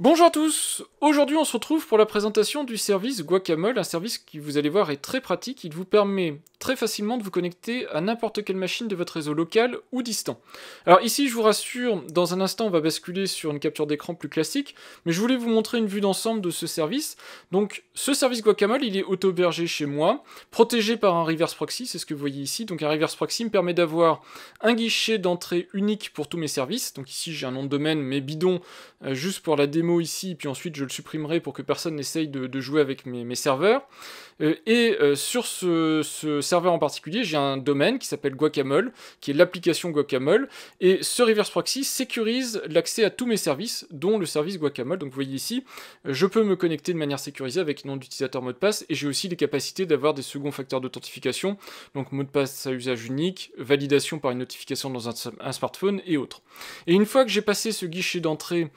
Bonjour à tous, aujourd'hui on se retrouve pour la présentation du service Guacamole, un service qui vous allez voir est très pratique, il vous permet très facilement de vous connecter à n'importe quelle machine de votre réseau local ou distant. Alors ici je vous rassure, dans un instant on va basculer sur une capture d'écran plus classique, mais je voulais vous montrer une vue d'ensemble de ce service. Donc ce service Guacamole il est auto-hébergé chez moi, protégé par un reverse proxy, c'est ce que vous voyez ici, donc un reverse proxy me permet d'avoir un guichet d'entrée unique pour tous mes services, donc ici j'ai un nom de domaine mais bidon, juste pour la démo ici, puis ensuite je le supprimerai pour que personne n'essaye de jouer avec mes serveurs. Sur ce serveur en particulier, j'ai un domaine qui s'appelle Guacamole, qui est l'application Guacamole, et ce reverse proxy sécurise l'accès à tous mes services, dont le service Guacamole. Donc vous voyez ici, je peux me connecter de manière sécurisée avec nom d'utilisateur, mot de passe, et j'ai aussi les capacités d'avoir des seconds facteurs d'authentification, donc mot de passe à usage unique, validation par une notification dans un smartphone et autres. Et une fois que j'ai passé ce guichet d'entrée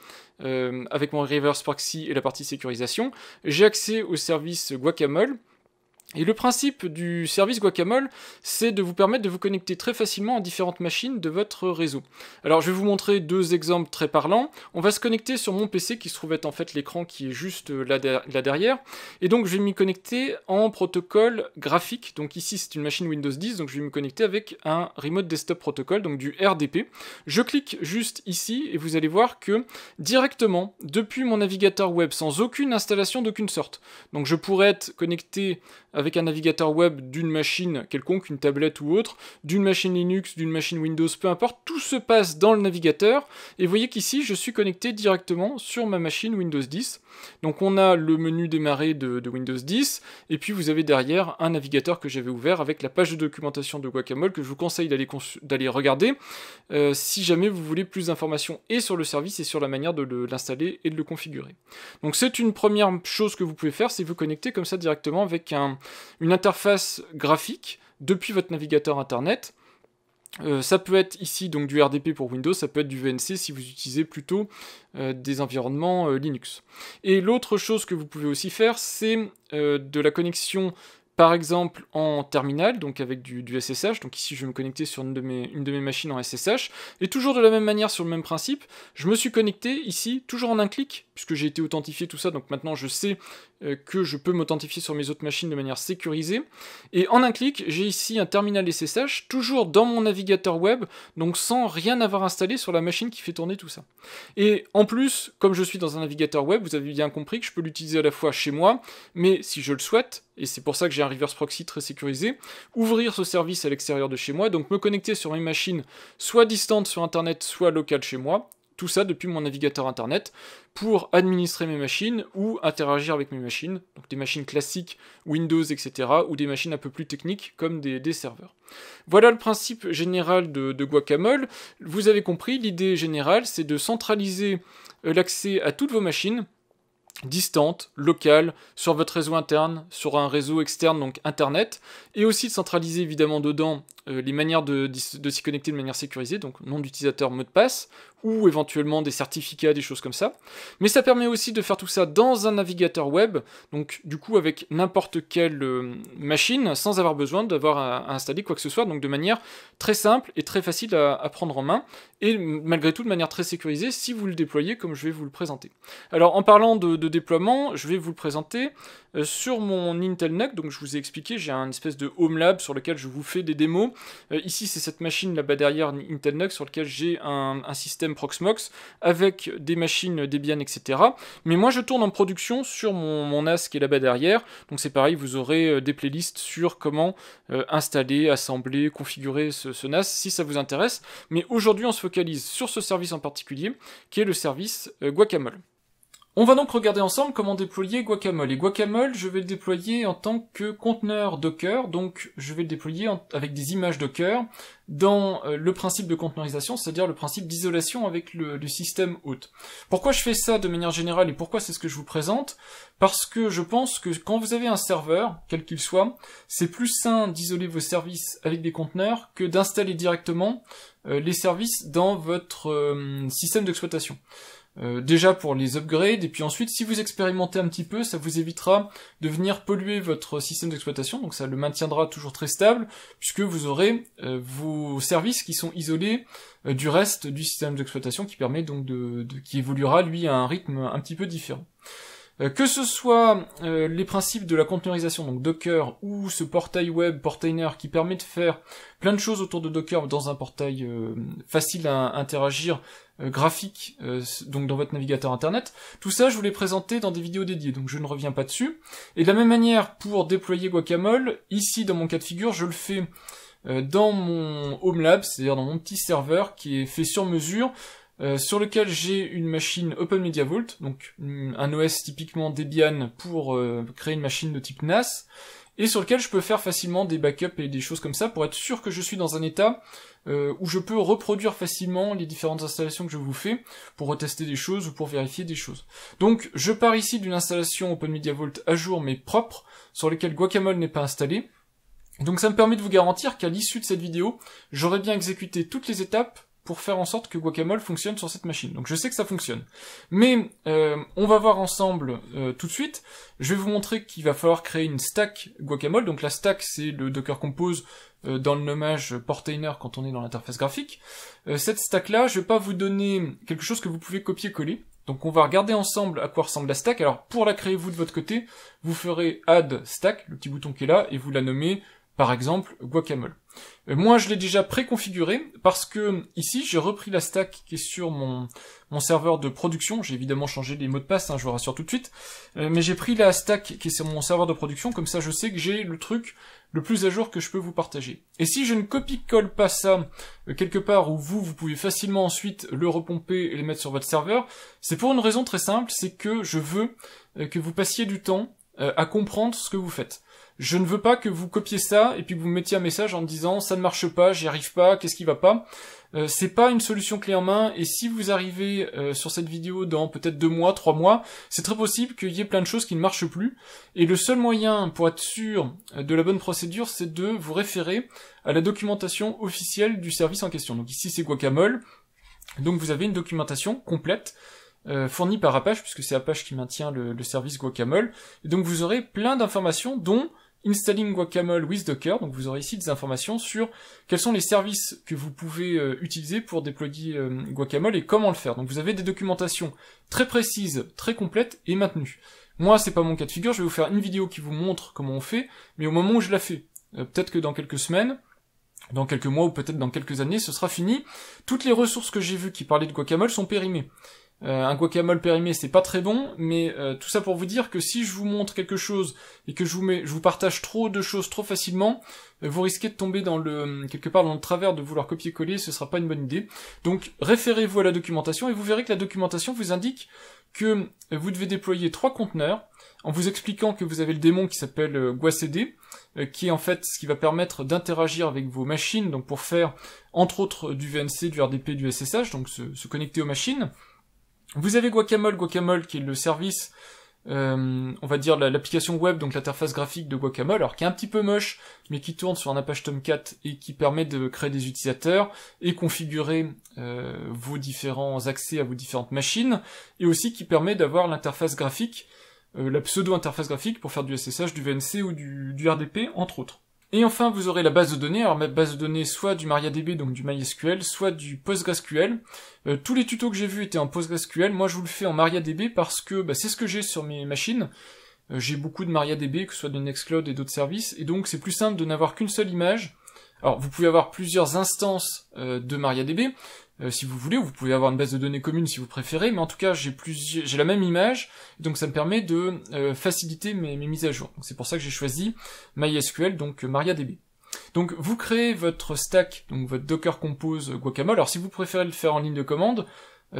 avec mon reverse proxy et la partie sécurisation, j'ai accès au service Guacamole. Et le principe du service Guacamole, c'est de vous permettre de vous connecter très facilement à différentes machines de votre réseau. Alors je vais vous montrer deux exemples très parlants. On va se connecter sur mon PC qui se trouve être en fait l'écran qui est juste là derrière. Et donc je vais m'y connecter en protocole graphique. Donc ici c'est une machine Windows 10, donc je vais me connecter avec un Remote Desktop Protocol, donc du RDP. Je clique juste ici et vous allez voir que directement, depuis mon navigateur web, sans aucune installation d'aucune sorte, donc je pourrais être connecté avec un navigateur web d'une machine quelconque, une tablette ou autre, d'une machine Linux, d'une machine Windows, peu importe, tout se passe dans le navigateur, et vous voyez qu'ici je suis connecté directement sur ma machine Windows 10. Donc on a le menu démarrer de Windows 10, et puis vous avez derrière un navigateur que j'avais ouvert avec la page de documentation de Guacamole que je vous conseille d'aller regarder si jamais vous voulez plus d'informations et sur le service et sur la manière de l'installer et de le configurer. Donc c'est une première chose que vous pouvez faire, c'est vous connecter comme ça directement avec une interface graphique depuis votre navigateur internet. Ça peut être ici donc du RDP pour Windows, ça peut être du VNC si vous utilisez plutôt des environnements Linux. Et l'autre chose que vous pouvez aussi faire, c'est de la connexion par exemple en terminal, donc avec du SSH, donc ici je vais me connecter sur une de mes machines en SSH, et toujours de la même manière, sur le même principe, je me suis connecté ici, toujours en un clic, puisque j'ai été authentifié tout ça, donc maintenant je sais que je peux m'authentifier sur mes autres machines de manière sécurisée, et en un clic, j'ai ici un terminal SSH, toujours dans mon navigateur web, donc sans rien avoir installé sur la machine qui fait tourner tout ça. Et en plus, comme je suis dans un navigateur web, vous avez bien compris que je peux l'utiliser à la fois chez moi, mais si je le souhaite, et c'est pour ça que j'ai un reverse proxy très sécurisé, ouvrir ce service à l'extérieur de chez moi, donc me connecter sur mes machines soit distantes sur internet, soit locales chez moi, tout ça depuis mon navigateur internet, pour administrer mes machines ou interagir avec mes machines, donc des machines classiques, Windows, etc., ou des machines un peu plus techniques comme des serveurs. Voilà le principe général de Guacamole. Vous avez compris, l'idée générale, c'est de centraliser l'accès à toutes vos machines, distante, locale, sur votre réseau interne, sur un réseau externe, donc internet, et aussi de centraliser évidemment dedans les manières de s'y connecter de manière sécurisée, donc nom d'utilisateur, mot de passe, ou éventuellement des certificats, des choses comme ça. Mais ça permet aussi de faire tout ça dans un navigateur web, donc du coup avec n'importe quelle machine, sans avoir besoin d'avoir à installer quoi que ce soit, donc de manière très simple et très facile à prendre en main, et malgré tout de manière très sécurisée si vous le déployez comme je vais vous le présenter. Alors en parlant de déploiement, je vais vous le présenter sur mon Intel NUC, donc je vous ai expliqué, j'ai un espèce de Home Lab sur lequel je vous fais des démos. Ici c'est cette machine là-bas derrière Intel NUC sur lequel j'ai un système Proxmox avec des machines Debian, etc. Mais moi je tourne en production sur mon NAS qui est là-bas derrière, donc c'est pareil, vous aurez des playlists sur comment installer, assembler, configurer ce NAS si ça vous intéresse. Mais aujourd'hui on se focalise sur ce service en particulier qui est le service Guacamole. On va donc regarder ensemble comment déployer Guacamole. Et Guacamole, je vais le déployer en tant que conteneur Docker, donc je vais le déployer avec des images Docker dans le principe de conteneurisation, c'est-à-dire le principe d'isolation avec le système hôte. Pourquoi je fais ça de manière générale et pourquoi c'est ce que je vous présente? Parce que je pense que quand vous avez un serveur, quel qu'il soit, c'est plus sain d'isoler vos services avec des conteneurs que d'installer directement les services dans votre système d'exploitation. Déjà pour les upgrades, et puis ensuite si vous expérimentez un petit peu, ça vous évitera de venir polluer votre système d'exploitation, donc ça le maintiendra toujours très stable, puisque vous aurez vos vos services qui sont isolés du reste du système d'exploitation, qui permet donc qui évoluera lui à un rythme un petit peu différent. Que ce soit les principes de la conteneurisation, donc Docker, ou ce portail web, Portainer, qui permet de faire plein de choses autour de Docker dans un portail facile à interagir, graphique, donc dans votre navigateur internet, tout ça je vous l'ai présenté dans des vidéos dédiées, donc je ne reviens pas dessus. Et de la même manière, pour déployer Guacamole, ici dans mon cas de figure, je le fais dans mon Home Lab, c'est-à-dire dans mon petit serveur qui est fait sur mesure, sur lequel j'ai une machine OpenMediaVault, donc un OS typiquement Debian pour créer une machine de type NAS, et sur lequel je peux faire facilement des backups et des choses comme ça pour être sûr que je suis dans un état où je peux reproduire facilement les différentes installations que je vous fais pour retester des choses ou pour vérifier des choses. Donc je pars ici d'une installation OpenMediaVault à jour mais propre, sur laquelle Guacamole n'est pas installé. Donc ça me permet de vous garantir qu'à l'issue de cette vidéo, j'aurai bien exécuté toutes les étapes pour faire en sorte que Guacamole fonctionne sur cette machine. Donc je sais que ça fonctionne. Mais on va voir ensemble tout de suite. Je vais vous montrer qu'il va falloir créer une stack Guacamole. Donc la stack, c'est le Docker Compose dans le nommage Portainer quand on est dans l'interface graphique. Cette stack-là, je vais pas vous donner quelque chose que vous pouvez copier-coller. Donc on va regarder ensemble à quoi ressemble la stack. Alors pour la créer vous de votre côté, vous ferez Add Stack, le petit bouton qui est là, et vous la nommez par exemple Guacamole. Moi je l'ai déjà préconfiguré parce que ici j'ai repris la stack qui est sur mon serveur de production. J'ai évidemment changé les mots de passe, je vous rassure tout de suite, mais j'ai pris la stack qui est sur mon serveur de production, comme ça je sais que j'ai le truc le plus à jour que je peux vous partager. Et si je ne copie-colle pas ça quelque part où vous pouvez facilement ensuite le repomper et le mettre sur votre serveur, c'est pour une raison très simple, c'est que je veux que vous passiez du temps à comprendre ce que vous faites. Je ne veux pas que vous copiez ça et puis que vous mettiez un message en disant ça ne marche pas, j'y arrive pas, qu'est-ce qui va pas. C'est pas une solution clé en main, et si vous arrivez sur cette vidéo dans peut-être 2 mois, 3 mois, c'est très possible qu'il y ait plein de choses qui ne marchent plus, et le seul moyen pour être sûr de la bonne procédure, c'est de vous référer à la documentation officielle du service en question. Donc ici c'est Guacamole, donc vous avez une documentation complète, fournie par Apache, puisque c'est Apache qui maintient le service Guacamole, et donc vous aurez plein d'informations, dont Installing Guacamole with Docker, donc vous aurez ici des informations sur quels sont les services que vous pouvez utiliser pour déployer Guacamole et comment le faire. Donc vous avez des documentations très précises, très complètes et maintenues. Moi c'est pas mon cas de figure, je vais vous faire une vidéo qui vous montre comment on fait, mais au moment où je la fais, peut-être que dans quelques semaines, dans quelques mois ou peut-être dans quelques années, ce sera fini. Toutes les ressources que j'ai vues qui parlaient de Guacamole sont périmées. Un Guacamole périmé c'est pas très bon, mais tout ça pour vous dire que si je vous montre quelque chose et que je vous partage trop de choses trop facilement, vous risquez de tomber dans quelque part dans le travers de vouloir copier-coller, ce sera pas une bonne idée. Donc référez-vous à la documentation et vous verrez que la documentation vous indique que vous devez déployer 3 conteneurs en vous expliquant que vous avez le démon qui s'appelle guacd, qui est en fait ce qui va permettre d'interagir avec vos machines, donc pour faire entre autres du VNC, du RDP, du SSH, donc se connecter aux machines. Vous avez Guacamole qui est le service, on va dire l'application web, donc l'interface graphique de Guacamole, alors qui est un petit peu moche, mais qui tourne sur un Apache Tomcat et qui permet de créer des utilisateurs et configurer vos différents accès à vos différentes machines, et aussi qui permet d'avoir l'interface graphique, la pseudo-interface graphique pour faire du SSH, du VNC ou du RDP, entre autres. Et enfin, vous aurez la base de données. Alors, ma base de données, soit du MariaDB, donc du MySQL, soit du PostgreSQL. Tous les tutos que j'ai vus étaient en PostgreSQL. Moi, je vous le fais en MariaDB parce que c'est ce que j'ai sur mes machines. J'ai beaucoup de MariaDB, que ce soit de Nextcloud et d'autres services. Et donc, c'est plus simple de n'avoir qu'une seule image. Alors, vous pouvez avoir plusieurs instances de MariaDB, si vous voulez, ou vous pouvez avoir une base de données commune si vous préférez, mais en tout cas, j'ai la même image, donc ça me permet de faciliter mes mises à jour. Donc c'est pour ça que j'ai choisi MySQL, donc MariaDB. Donc vous créez votre stack, donc votre Docker Compose Guacamole. Alors si vous préférez le faire en ligne de commande,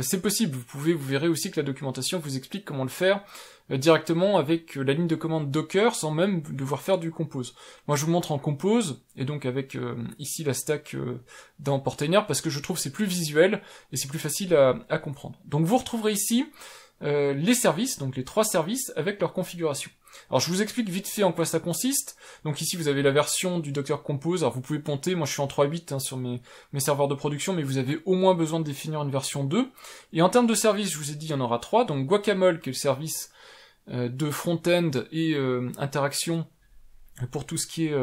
c'est possible, vous verrez aussi que la documentation vous explique comment le faire directement avec la ligne de commande Docker sans même devoir faire du Compose. Moi je vous montre en Compose, et donc avec ici la stack dans Portainer, parce que je trouve c'est plus visuel et c'est plus facile à comprendre. Donc vous retrouverez ici les services, donc les 3 services avec leur configuration. Alors je vous explique vite fait en quoi ça consiste. Donc ici vous avez la version du Docker Compose, alors vous pouvez ponter, moi je suis en 3.8 sur mes serveurs de production, mais vous avez au moins besoin de définir une version 2. Et en termes de services, je vous ai dit il y en aura 3, donc Guacamole qui est le service de front-end et interaction pour tout ce qui est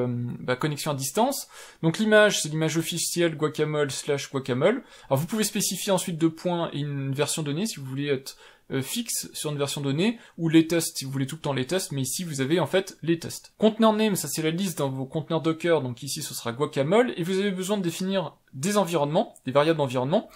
connexion à distance. Donc l'image, c'est l'image officielle guacamole/guacamole. Alors vous pouvez spécifier ensuite 2 points et une version donnée si vous voulez être fixe sur une version donnée, ou latest si vous voulez tout le temps latest, mais ici vous avez en fait latest. Container name, ça c'est la liste dans vos conteneurs Docker, donc ici ce sera guacamole, et vous avez besoin de définir des environnements, des variables d'environnement.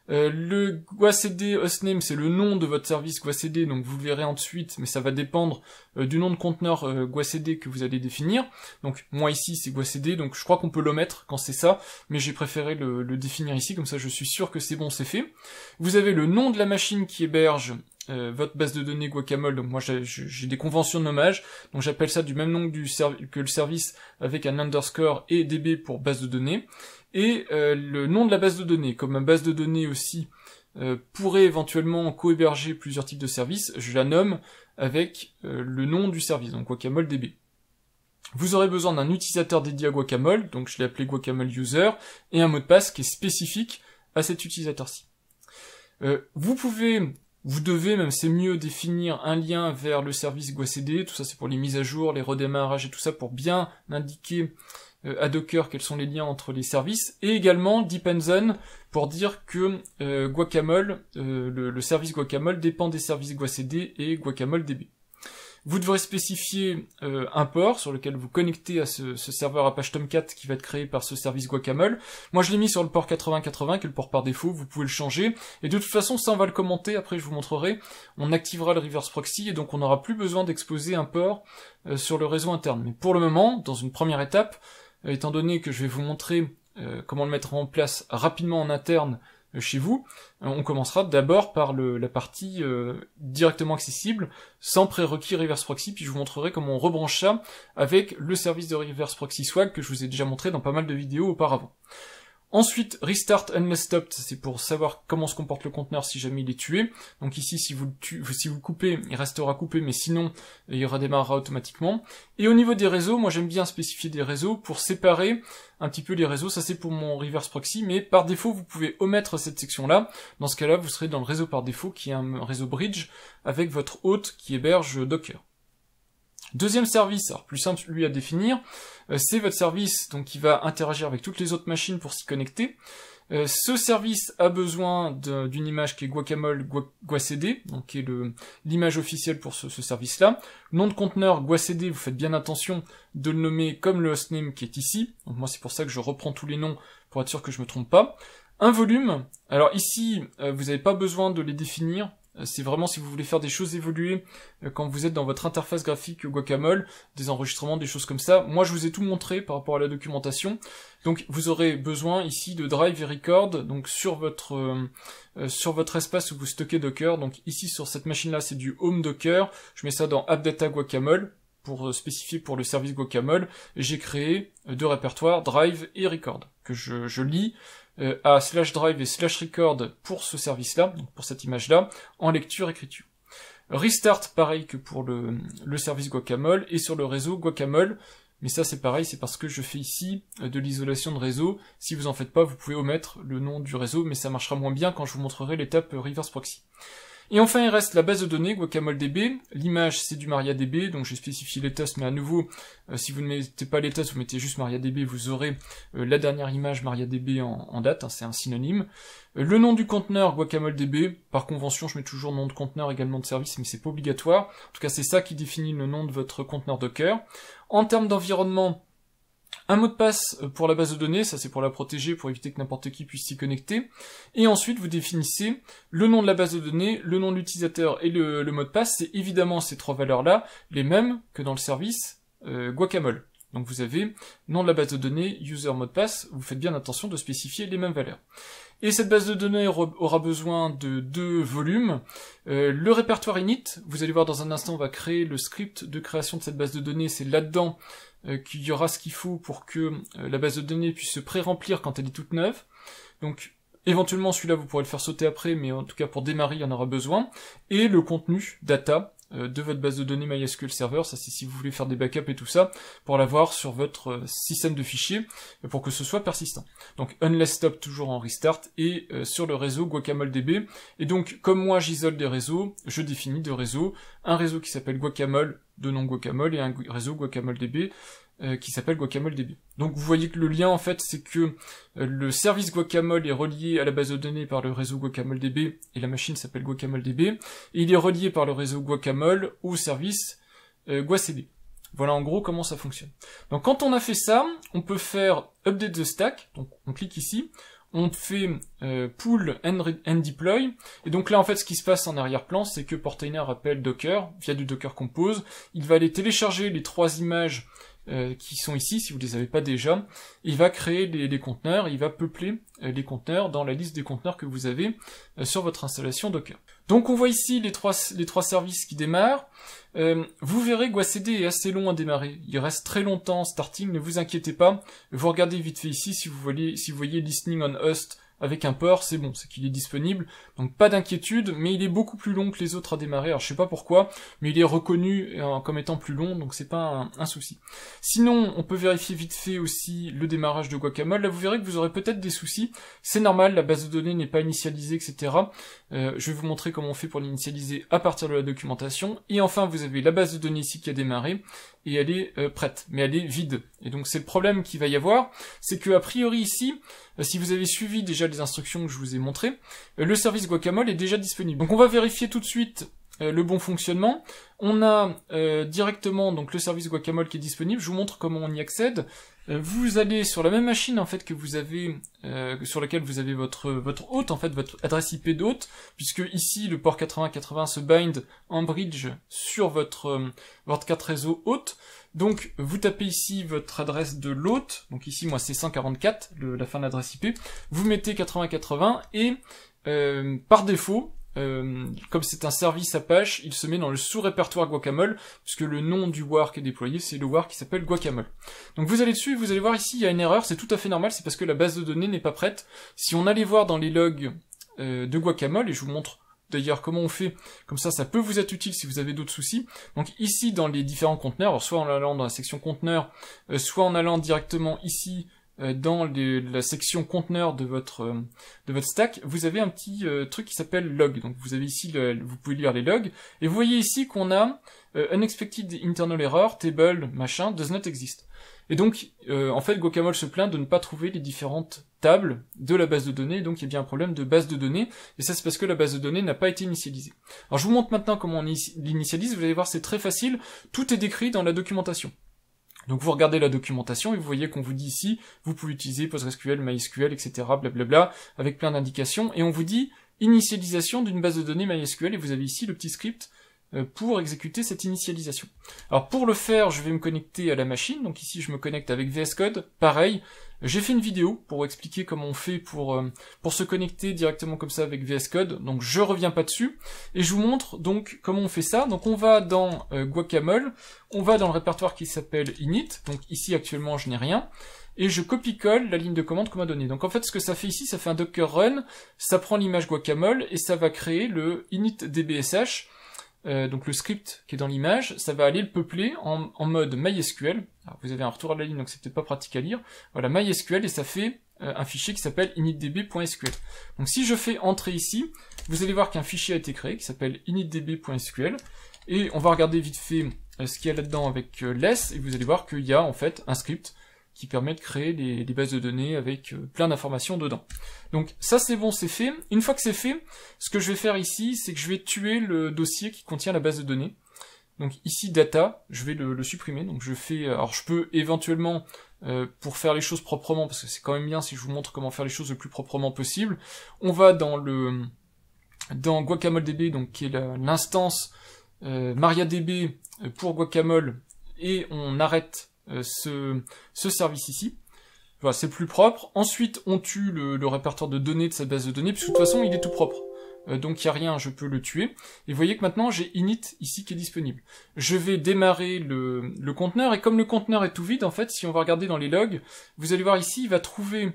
Le guacd hostname, c'est le nom de votre service guacd, donc vous le verrez ensuite, mais ça va dépendre du nom de conteneur guacd que vous allez définir. Donc moi ici c'est guacd, donc je crois qu'on peut l'omettre quand c'est ça, mais j'ai préféré le définir ici, comme ça je suis sûr que c'est bon, c'est fait. Vous avez le nom de la machine qui héberge votre base de données guacamole, donc moi j'ai des conventions de nommage, donc j'appelle ça du même nom que le service avec un underscore et db pour base de données, et le nom de la base de données, comme ma base de données aussi pourrait éventuellement co-héberger plusieurs types de services, je la nomme avec le nom du service, donc guacamole db. Vous aurez besoin d'un utilisateur dédié à guacamole, donc je l'ai appelé guacamole user, et un mot de passe qui est spécifique à cet utilisateur-ci. Vous devez, même c'est mieux, définir un lien vers le service guacd, tout ça c'est pour les mises à jour, les redémarrages et tout ça, pour bien indiquer à Docker quels sont les liens entre les services, et également depends pour dire que guacamole, le service guacamole dépend des services guacd et guacamole db. Vous devrez spécifier un port sur lequel vous connectez à ce serveur Apache Tomcat qui va être créé par ce service guacamole. Moi je l'ai mis sur le port 8080 qui est le port par défaut, vous pouvez le changer, et de toute façon ça on va le commenter, après je vous montrerai, on activera le reverse proxy et donc on n'aura plus besoin d'exposer un port sur le réseau interne. Mais pour le moment, dans une première étape, étant donné que je vais vous montrer comment le mettre en place rapidement en interne chez vous, on commencera d'abord par la partie directement accessible, sans prérequis reverse proxy, puis je vous montrerai comment on rebranche ça avec le service de reverse proxy swag que je vous ai déjà montré dans pas mal de vidéos auparavant. Ensuite, restart unless stopped, c'est pour savoir comment se comporte le conteneur si jamais il est tué. Donc ici, si vous le coupez, il restera coupé, mais sinon, il redémarrera automatiquement. Et au niveau des réseaux, moi j'aime bien spécifier des réseaux pour séparer un petit peu les réseaux. Ça c'est pour mon reverse proxy, mais par défaut, vous pouvez omettre cette section-là. Dans ce cas-là, vous serez dans le réseau par défaut, qui est un réseau bridge, avec votre hôte qui héberge Docker. Deuxième service, alors plus simple lui à définir, c'est votre service donc qui va interagir avec toutes les autres machines pour s'y connecter. Ce service a besoin d'une image qui est guacamole guacd, donc qui est l'image officielle pour ce service-là. Nom de conteneur guacd, vous faites bien attention de le nommer comme le hostname qui est ici. Donc moi c'est pour ça que je reprends tous les noms pour être sûr que je me trompe pas. Un volume, alors ici vous n'avez pas besoin de les définir. C'est vraiment si vous voulez faire des choses évoluer quand vous êtes dans votre interface graphique guacamole, des enregistrements, des choses comme ça. Moi je vous ai tout montré par rapport à la documentation. Donc vous aurez besoin ici de drive et record, donc sur votre espace où vous stockez Docker. Donc ici sur cette machine là c'est du home Docker, je mets ça dans appdata guacamole pour spécifier pour le service guacamole, et j'ai créé 2 répertoires, drive et record, que je lis à /drive et /record pour ce service-là, donc pour cette image-là, en lecture-écriture. Restart, pareil que pour le service guacamole, et sur le réseau guacamole, mais ça c'est pareil, c'est parce que je fais ici de l'isolation de réseau. Si vous en faites pas, vous pouvez omettre le nom du réseau, mais ça marchera moins bien quand je vous montrerai l'étape reverse proxy. Et enfin, il reste la base de données GuacamoleDB. L'image, c'est du MariaDB, donc j'ai spécifié les tests, mais à nouveau, si vous ne mettez pas les tests, vous mettez juste MariaDB, vous aurez la dernière image MariaDB en date, hein, c'est un synonyme. Le nom du conteneur GuacamoleDB, par convention, je mets toujours nom de conteneur également de service, mais c'est pas obligatoire. En tout cas, c'est ça qui définit le nom de votre conteneur Docker. En termes d'environnement, un mot de passe pour la base de données, ça c'est pour la protéger, pour éviter que n'importe qui puisse s'y connecter. Et ensuite, vous définissez le nom de la base de données, le nom de l'utilisateur et le mot de passe. C'est évidemment ces 3 valeurs-là, les mêmes que dans le service Guacamole. Donc vous avez nom de la base de données, user, mot de passe, vous faites bien attention de spécifier les mêmes valeurs. Et cette base de données aura besoin de 2 volumes. Le répertoire init, vous allez voir dans un instant, on va créer le script de création de cette base de données, c'est là-dedans qu'il y aura ce qu'il faut pour que la base de données puisse se pré-remplir quand elle est toute neuve. Donc éventuellement celui-là vous pourrez le faire sauter après, mais en tout cas pour démarrer il y en aura besoin. Et le contenu, data, de votre base de données MySQL Server, ça c'est si vous voulez faire des backups et tout ça, pour l'avoir sur votre système de fichiers, pour que ce soit persistant. Donc unless stop toujours en restart, et sur le réseau GuacamoleDB. Et donc comme moi j'isole des réseaux, je définis 2 réseaux, un réseau qui s'appelle Guacamole, de nom Guacamole, et un réseau GuacamoleDB, qui s'appelle GuacamoleDB. Donc vous voyez que le lien en fait c'est que le service Guacamole est relié à la base de données par le réseau GuacamoleDB et la machine s'appelle GuacamoleDB et il est relié par le réseau Guacamole au service GuaCD. Voilà en gros comment ça fonctionne. Donc quand on a fait ça, on peut faire update the stack, donc on clique ici, on fait pull and deploy, et donc là en fait ce qui se passe en arrière-plan c'est que Portainer appelle Docker via du Docker Compose, il va aller télécharger les 3 images qui sont ici, si vous les avez pas déjà, il va créer les conteneurs, il va peupler les conteneurs dans la liste des conteneurs que vous avez sur votre installation Docker. Donc on voit ici les trois services qui démarrent. Vous verrez GuaCD est assez long à démarrer, il reste très longtemps en starting, ne vous inquiétez pas, vous regardez vite fait ici, si vous voyez listening on host avec un port, c'est bon, c'est qu'il est disponible, donc pas d'inquiétude, mais il est beaucoup plus long que les autres à démarrer, alors je sais pas pourquoi, mais il est reconnu comme étant plus long, donc c'est pas un souci. Sinon, on peut vérifier vite fait aussi le démarrage de Guacamole, là vous verrez que vous aurez peut-être des soucis, c'est normal, la base de données n'est pas initialisée, etc. Je vais vous montrer comment on fait pour l'initialiser à partir de la documentation, et enfin vous avez la base de données ici qui a démarré, et elle est prête, mais elle est vide. Et donc c'est le problème qu'il va y avoir, c'est que a priori ici, si vous avez suivi déjà les instructions que je vous ai montrées, le service Guacamole est déjà disponible. Donc on va vérifier tout de suite le bon fonctionnement. On a directement donc le service Guacamole qui est disponible, je vous montre comment on y accède. Vous allez sur la même machine en fait que vous avez sur laquelle vous avez votre hôte, en fait votre adresse IP d'hôte, puisque ici le port 8080 se bind en bridge sur votre carte réseau hôte. Donc vous tapez ici votre adresse de l'hôte, donc ici moi c'est 144 la fin de l'adresse IP, vous mettez 8080 et par défaut, comme c'est un service Apache, il se met dans le sous-répertoire Guacamole, puisque le nom du WAR qui est déployé, c'est le WAR qui s'appelle Guacamole. Donc vous allez dessus et vous allez voir ici, il y a une erreur, c'est tout à fait normal, c'est parce que la base de données n'est pas prête. Si on allait voir dans les logs de Guacamole, et je vous montre d'ailleurs comment on fait, comme ça peut vous être utile si vous avez d'autres soucis. Donc ici dans les différents conteneurs, alors soit en allant dans la section conteneurs, soit en allant directement ici dans la section conteneur de votre stack, vous avez un petit truc qui s'appelle log. Donc vous avez ici, vous pouvez lire les logs, et vous voyez ici qu'on a unexpected internal error, table, machin, does not exist. Et donc, en fait, Guacamole se plaint de ne pas trouver les différentes tables de la base de données, donc il y a bien un problème de base de données, et ça c'est parce que la base de données n'a pas été initialisée. Alors je vous montre maintenant comment on l'initialise, vous allez voir c'est très facile, tout est décrit dans la documentation. Donc vous regardez la documentation et vous voyez qu'on vous dit ici, vous pouvez utiliser PostgreSQL, MySQL, etc., blablabla, avec plein d'indications, et on vous dit initialisation d'une base de données MySQL, et vous avez ici le petit script pour exécuter cette initialisation. Alors pour le faire, je vais me connecter à la machine, donc ici je me connecte avec VS Code, pareil, j'ai fait une vidéo pour vous expliquer comment on fait pour se connecter directement comme ça avec VS Code, donc je reviens pas dessus, et je vous montre donc comment on fait ça. Donc on va dans Guacamole, on va dans le répertoire qui s'appelle init, donc ici actuellement je n'ai rien, et je copie-colle la ligne de commande qu'on m'a donnée. Donc en fait ce que ça fait ici, ça fait un docker run, ça prend l'image Guacamole, et ça va créer le init.dbsh, donc le script qui est dans l'image, ça va aller le peupler en mode MySQL. Alors vous avez un retour à la ligne, donc c'est peut-être pas pratique à lire. Voilà, MySQL, et ça fait un fichier qui s'appelle initdb.sql. Donc si je fais entrer ici, vous allez voir qu'un fichier a été créé qui s'appelle initdb.sql, et on va regarder vite fait ce qu'il y a là-dedans avec less, et vous allez voir qu'il y a en fait un script qui permet de créer des bases de données avec plein d'informations dedans. Donc ça c'est bon, c'est fait. Une fois que c'est fait, ce que je vais faire ici, c'est que je vais tuer le dossier qui contient la base de données. Donc ici data, je vais le supprimer. Donc je fais, alors je peux éventuellement pour faire les choses proprement, parce que c'est quand même bien si je vous montre comment faire les choses le plus proprement possible. On va dans GuacamoleDB, donc qui est l'instance MariaDB pour Guacamole, et on arrête ce service ici. Voilà, c'est plus propre. Ensuite, on tue le répertoire de données de cette base de données, puisque de toute façon, il est tout propre. Donc, il n'y a rien, je peux le tuer. Et vous voyez que maintenant, j'ai init ici qui est disponible. Je vais démarrer le conteneur, et comme le conteneur est tout vide, en fait, si on va regarder dans les logs, vous allez voir ici, il va trouver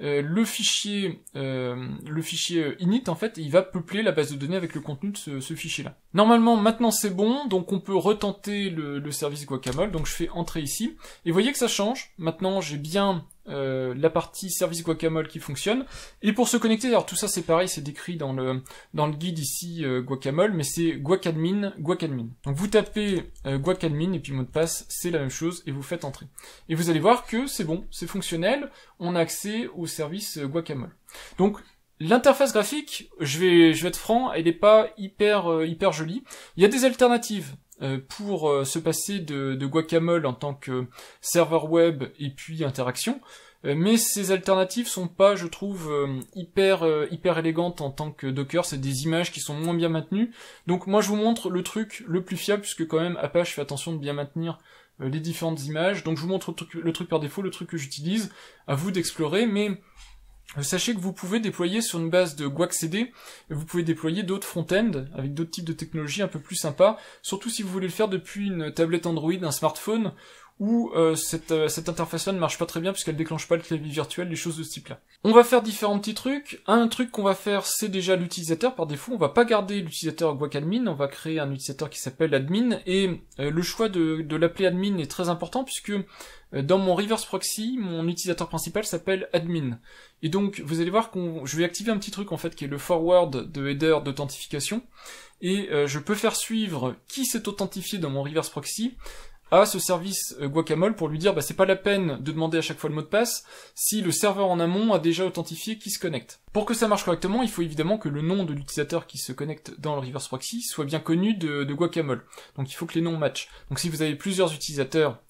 le fichier init, en fait, et il va peupler la base de données avec le contenu de ce fichier-là. Normalement, maintenant c'est bon, donc on peut retenter le service Guacamole, donc je fais entrer ici, et vous voyez que ça change. Maintenant, j'ai bien la partie service Guacamole qui fonctionne. Et pour se connecter, alors tout ça c'est pareil, c'est décrit dans le guide ici Guacamole, mais c'est guacadmin. Donc vous tapez guacadmin et puis mot de passe, c'est la même chose et vous faites entrer. Et vous allez voir que c'est bon, c'est fonctionnel, on a accès au service Guacamole. Donc l'interface graphique, je vais être franc, elle n'est pas hyper jolie. Il y a des alternatives pour se passer de Guacamole en tant que serveur web et puis interaction, mais ces alternatives sont pas, je trouve, hyper élégantes en tant que Docker. C'est des images qui sont moins bien maintenues. Donc moi je vous montre le truc le plus fiable, puisque quand même Apache fait attention de bien maintenir les différentes images. Donc je vous montre le truc par défaut, le truc que j'utilise. À vous d'explorer, mais sachez que vous pouvez déployer sur une base de guac-cd, vous pouvez déployer d'autres front-end avec d'autres types de technologies un peu plus sympas, surtout si vous voulez le faire depuis une tablette Android, un smartphone, où cette interface-là ne marche pas très bien puisqu'elle déclenche pas le clavier virtuel, des choses de ce type-là. On va faire différents petits trucs. Un truc qu'on va faire, c'est déjà l'utilisateur par défaut. On va pas garder l'utilisateur guacadmin, on va créer un utilisateur qui s'appelle admin, et le choix de l'appeler admin est très important puisque dans mon reverse proxy, mon utilisateur principal s'appelle admin. Et donc, vous allez voir je vais activer un petit truc en fait qui est le forward de header d'authentification, et je peux faire suivre qui s'est authentifié dans mon reverse proxy à ce service Guacamole pour lui dire c'est pas la peine de demander à chaque fois le mot de passe si le serveur en amont a déjà authentifié qui se connecte. Pour que ça marche correctement, il faut évidemment que le nom de l'utilisateur qui se connecte dans le reverse proxy soit bien connu de Guacamole. Donc il faut que les noms matchent. Donc si vous avez plusieurs utilisateurs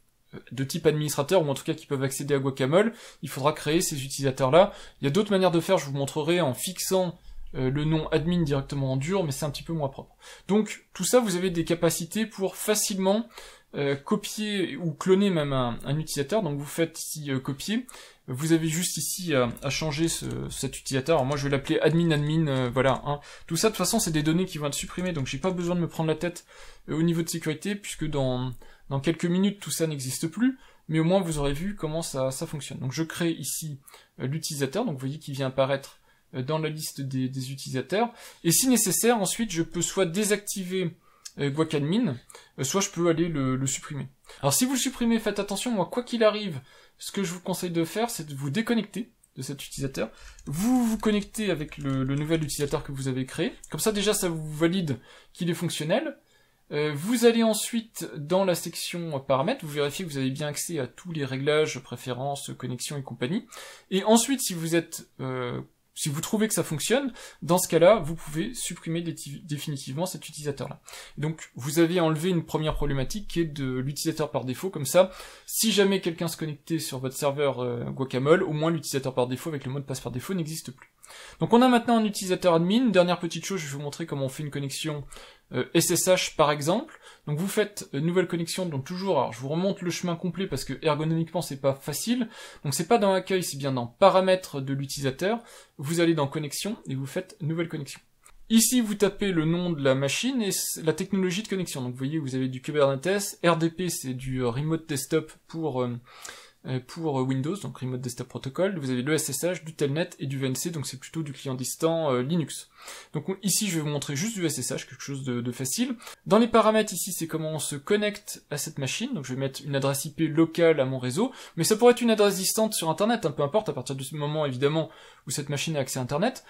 de type administrateur, ou en tout cas qui peuvent accéder à Guacamole, il faudra créer ces utilisateurs-là. Il y a d'autres manières de faire, je vous montrerai en fixant le nom admin directement en dur, mais c'est un petit peu moins propre. Donc tout ça, vous avez des capacités pour facilement copier ou cloner même un utilisateur. Donc vous faites ici copier, vous avez juste ici à changer cet utilisateur. Alors moi je vais l'appeler admin, voilà. Hein. Tout ça de toute façon c'est des données qui vont être supprimées, donc j'ai pas besoin de me prendre la tête au niveau de sécurité, puisque dans quelques minutes tout ça n'existe plus, mais au moins vous aurez vu comment ça fonctionne. Donc je crée ici l'utilisateur, donc vous voyez qu'il vient apparaître dans la liste des utilisateurs, et si nécessaire ensuite je peux soit désactiver guacadmin, soit je peux aller le supprimer. Alors si vous le supprimez, faites attention, moi quoi qu'il arrive, ce que je vous conseille de faire, c'est de vous déconnecter de cet utilisateur, vous vous connectez avec le nouvel utilisateur que vous avez créé, comme ça déjà ça vous valide qu'il est fonctionnel. Vous allez ensuite dans la section paramètres, vous vérifiez que vous avez bien accès à tous les réglages, préférences, connexions et compagnie, et ensuite si vous trouvez que ça fonctionne, dans ce cas-là, vous pouvez supprimer définitivement cet utilisateur-là. Donc, vous avez enlevé une première problématique qui est de l'utilisateur par défaut, comme ça, si jamais quelqu'un se connectait sur votre serveur Guacamole, au moins l'utilisateur par défaut avec le mot de passe par défaut n'existe plus. Donc on a maintenant un utilisateur admin. Dernière petite chose, je vais vous montrer comment on fait une connexion SSH par exemple. Donc vous faites nouvelle connexion, donc toujours, alors je vous remonte le chemin complet parce que ergonomiquement c'est pas facile. Donc c'est pas dans accueil, c'est bien dans paramètres de l'utilisateur. Vous allez dans connexion et vous faites nouvelle connexion. Ici vous tapez le nom de la machine et la technologie de connexion. Donc vous voyez vous avez du Kubernetes, RDP c'est du Remote Desktop pour Windows, donc Remote Desktop Protocol, vous avez le SSH, du Telnet et du VNC, donc c'est plutôt du client distant Linux. Donc ici je vais vous montrer juste du SSH, quelque chose de facile. Dans les paramètres ici c'est comment on se connecte à cette machine, donc je vais mettre une adresse IP locale à mon réseau, mais ça pourrait être une adresse distante sur internet, peu importe, à partir de ce moment évidemment où cette machine a accès à internet,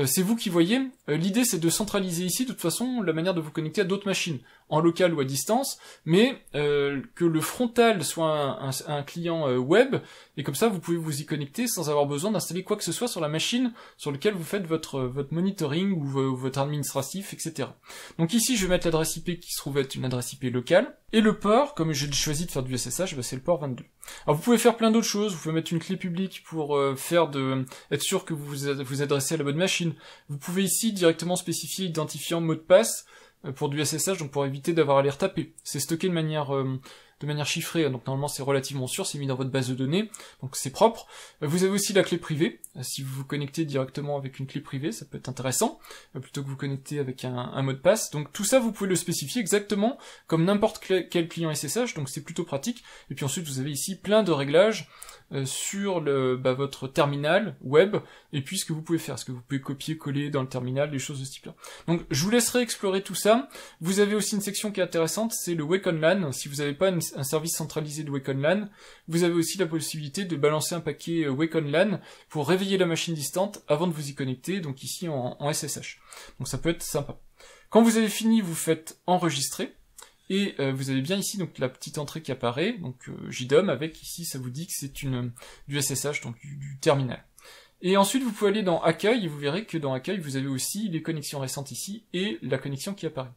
c'est vous qui voyez. L'idée c'est de centraliser ici de toute façon la manière de vous connecter à d'autres machines, en local ou à distance, mais que le frontal soit un client web, et comme ça vous pouvez vous y connecter sans avoir besoin d'installer quoi que ce soit sur la machine sur laquelle vous faites votre monitoring ou votre administratif, etc. Donc ici je vais mettre l'adresse IP qui se trouve être une adresse IP locale, et le port, comme j'ai choisi de faire du SSH, c'est le port 22. Alors vous pouvez faire plein d'autres choses, vous pouvez mettre une clé publique pour être sûr que vous vous adressez à la bonne machine. Vous pouvez ici directement spécifier identifiant mot de passe pour du SSH, donc pour éviter d'avoir à les retaper. C'est stocké de manière chiffrée, donc normalement c'est relativement sûr, c'est mis dans votre base de données, donc c'est propre. Vous avez aussi la clé privée, si vous vous connectez directement avec une clé privée, ça peut être intéressant, plutôt que vous connecter avec un mot de passe. Donc tout ça vous pouvez le spécifier exactement comme n'importe quel client SSH, donc c'est plutôt pratique. Et puis ensuite vous avez ici plein de réglages sur votre terminal web, et puis ce que vous pouvez faire, ce que vous pouvez copier, coller dans le terminal, des choses de ce type-là. Donc je vous laisserai explorer tout ça. Vous avez aussi une section qui est intéressante, c'est le Wake on LAN. Si vous n'avez pas un service centralisé de Wake on LAN, vous avez aussi la possibilité de balancer un paquet Wake on LAN pour réveiller la machine distante avant de vous y connecter, donc ici en SSH. Donc ça peut être sympa. Quand vous avez fini, vous faites enregistrer, et vous avez bien ici donc la petite entrée qui apparaît, donc JDOM, avec ici ça vous dit que c'est du SSH, donc du terminal. Et ensuite vous pouvez aller dans Accueil, et vous verrez que dans Accueil vous avez aussi les connexions récentes ici, et la connexion qui apparaît.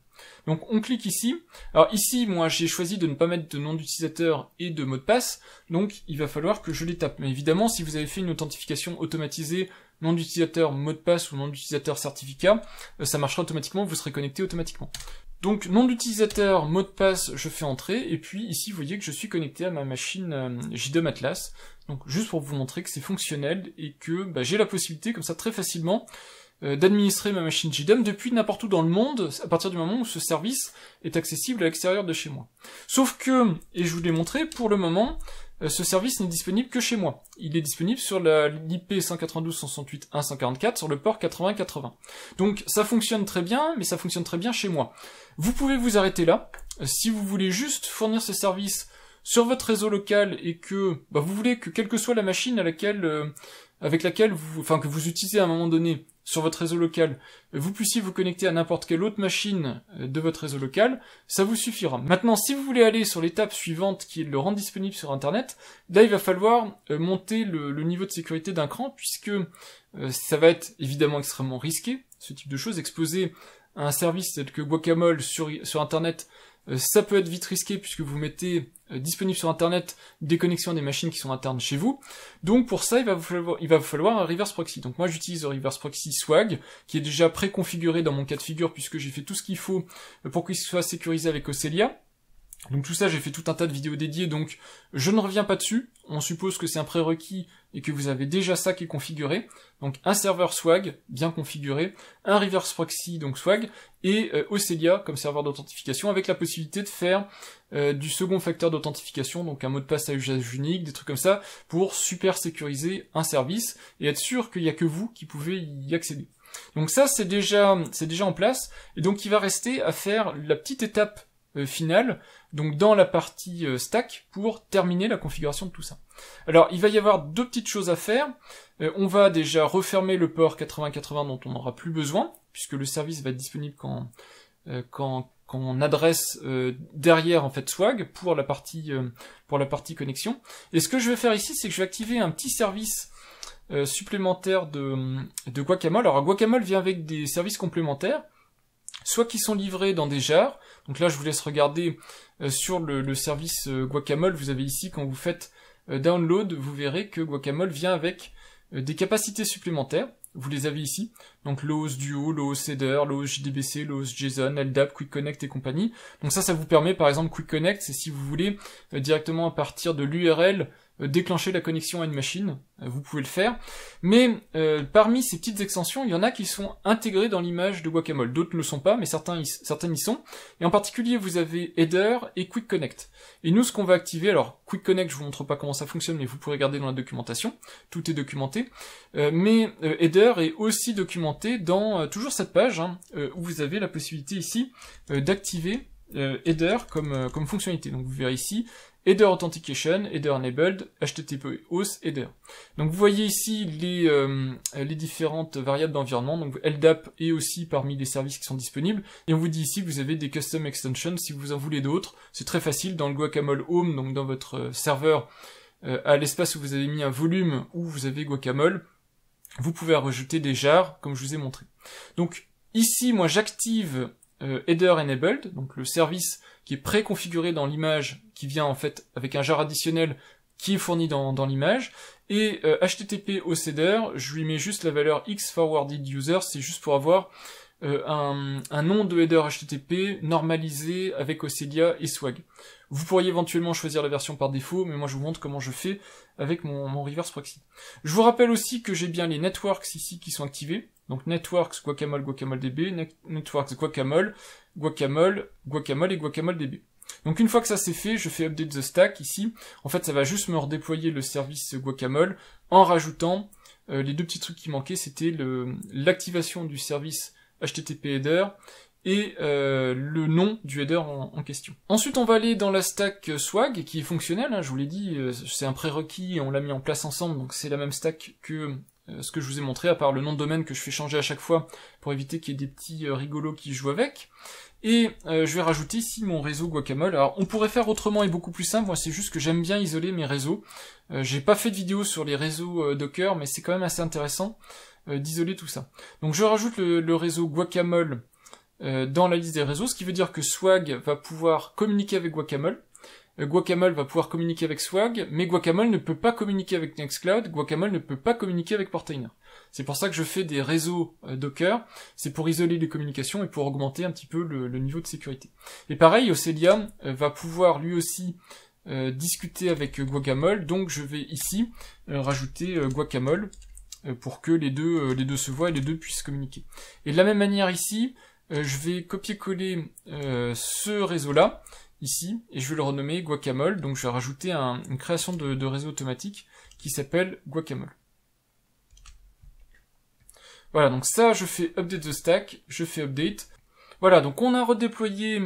Donc on clique ici. Alors ici, moi j'ai choisi de ne pas mettre de nom d'utilisateur et de mot de passe, donc il va falloir que je les tape. Mais évidemment, si vous avez fait une authentification automatisée, nom d'utilisateur, mot de passe ou nom d'utilisateur certificat, ça marchera automatiquement, vous serez connecté automatiquement. Donc nom d'utilisateur, mot de passe, je fais entrer, et puis ici vous voyez que je suis connecté à ma machine JDOM Atlas. Donc juste pour vous montrer que c'est fonctionnel et que j'ai la possibilité comme ça très facilement d'administrer ma machine JDOM depuis n'importe où dans le monde, à partir du moment où ce service est accessible à l'extérieur de chez moi. Sauf que, et je vous l'ai montré, pour le moment, ce service n'est disponible que chez moi. Il est disponible sur l'IP 192.168.1.144 sur le port 8080. Donc ça fonctionne très bien, mais ça fonctionne très bien chez moi. Vous pouvez vous arrêter là. Si vous voulez juste fournir ce service sur votre réseau local et que vous voulez que quelle que soit la machine avec laquelle que vous utilisez à un moment donné sur votre réseau local, vous puissiez vous connecter à n'importe quelle autre machine de votre réseau local, ça vous suffira. Maintenant, si vous voulez aller sur l'étape suivante qui est de le rendre disponible sur Internet, là il va falloir monter le niveau de sécurité d'un cran, puisque ça va être évidemment extrêmement risqué, ce type de choses, exposer à un service tel que Guacamole sur Internet, ça peut être vite risqué puisque vous mettez disponible sur Internet des connexions à des machines qui sont internes chez vous. Donc pour ça, il va vous falloir un reverse proxy. Donc moi j'utilise le reverse proxy Swag, qui est déjà préconfiguré dans mon cas de figure puisque j'ai fait tout ce qu'il faut pour qu'il soit sécurisé avec Ocelia. Donc tout ça, j'ai fait tout un tas de vidéos dédiées, donc je ne reviens pas dessus. On suppose que c'est un prérequis et que vous avez déjà ça qui est configuré. Donc un serveur Swag, bien configuré, un reverse proxy, donc Swag, et Ocelia comme serveur d'authentification, avec la possibilité de faire du second facteur d'authentification, donc un mot de passe à usage unique, des trucs comme ça, pour super sécuriser un service, et être sûr qu'il n'y a que vous qui pouvez y accéder. Donc ça, c'est déjà en place, et donc il va rester à faire la petite étape finale, donc dans la partie stack, pour terminer la configuration de tout ça. Alors, il va y avoir deux petites choses à faire. On va déjà refermer le port 8080 dont on n'aura plus besoin, puisque le service va être disponible quand on adresse derrière en fait Swag pour la partie connexion. Et ce que je vais faire ici, c'est que je vais activer un petit service supplémentaire de Guacamole. Alors Guacamole vient avec des services complémentaires, soit qui sont livrés dans des jars. Donc là, je vous laisse regarder sur le service Guacamole. Vous avez ici, quand vous faites download, vous verrez que Guacamole vient avec des capacités supplémentaires. Vous les avez ici. Donc l'OS Duo, l'OS Header, l'OS JDBC, l'OS JSON, LDAP, Quick Connect et compagnie. Donc ça vous permet, par exemple, Quick Connect, c'est si vous voulez directement à partir de l'URL déclencher la connexion à une machine, vous pouvez le faire, mais parmi ces petites extensions, il y en a qui sont intégrées dans l'image de Guacamole, d'autres ne le sont pas, mais certaines y sont, et en particulier vous avez Header et Quick Connect. Et nous, ce qu'on va activer, alors Quick Connect, je vous montre pas comment ça fonctionne, mais vous pourrez regarder dans la documentation, tout est documenté, mais Header est aussi documenté dans toujours cette page, où vous avez la possibilité ici d'activer Header comme fonctionnalité. Donc vous verrez ici, Header Authentication, Header Enabled, HTTP Auth, Header. Donc vous voyez ici les différentes variables d'environnement, donc LDAP est aussi parmi les services qui sont disponibles, et on vous dit ici que vous avez des custom extensions si vous en voulez d'autres. C'est très facile, dans le Guacamole Home, donc dans votre serveur, à l'espace où vous avez mis un volume où vous avez Guacamole, vous pouvez rajouter des jars, comme je vous ai montré. Donc ici, moi j'active Header Enabled, donc le service qui est préconfiguré dans l'image, qui vient en fait avec un jar additionnel qui est fourni dans l'image, et HTTP Auth Header, je lui mets juste la valeur X forwarded user, c'est juste pour avoir un nom de header HTTP normalisé avec Ocelia et Swag. Vous pourriez éventuellement choisir la version par défaut, mais moi je vous montre comment je fais avec mon reverse proxy. Je vous rappelle aussi que j'ai bien les networks ici qui sont activés, donc networks Guacamole, GuacamoleDB, networks Guacamole, Guacamole et GuacamoleDB. Donc une fois que ça c'est fait, je fais update the stack ici. En fait, ça va juste me redéployer le service Guacamole en rajoutant les deux petits trucs qui manquaient, c'était l'activation du service HTTP header et le nom du header en question. Ensuite, on va aller dans la stack Swag, qui est fonctionnelle, hein, je vous l'ai dit, c'est un prérequis, et on l'a mis en place ensemble, donc c'est la même stack que ce que je vous ai montré, à part le nom de domaine que je fais changer à chaque fois, pour éviter qu'il y ait des petits rigolos qui jouent avec. Et je vais rajouter ici mon réseau Guacamole. Alors, on pourrait faire autrement et beaucoup plus simple, moi c'est juste que j'aime bien isoler mes réseaux. J'ai pas fait de vidéo sur les réseaux Docker, mais c'est quand même assez intéressant d'isoler tout ça. Donc je rajoute le réseau Guacamole dans la liste des réseaux, ce qui veut dire que Swag va pouvoir communiquer avec Guacamole, Guacamole va pouvoir communiquer avec Swag, mais Guacamole ne peut pas communiquer avec Nextcloud, Guacamole ne peut pas communiquer avec Portainer. C'est pour ça que je fais des réseaux Docker, c'est pour isoler les communications et pour augmenter un petit peu le niveau de sécurité. Et pareil, Ocelia va pouvoir lui aussi discuter avec Guacamole, donc je vais ici rajouter Guacamole pour que les deux se voient et les deux puissent communiquer. Et de la même manière ici, je vais copier-coller ce réseau-là, ici, et je vais le renommer Guacamole, donc je vais rajouter une création de réseau automatique qui s'appelle Guacamole. Voilà, donc ça, je fais update the stack, je fais update. Voilà, donc on a redéployé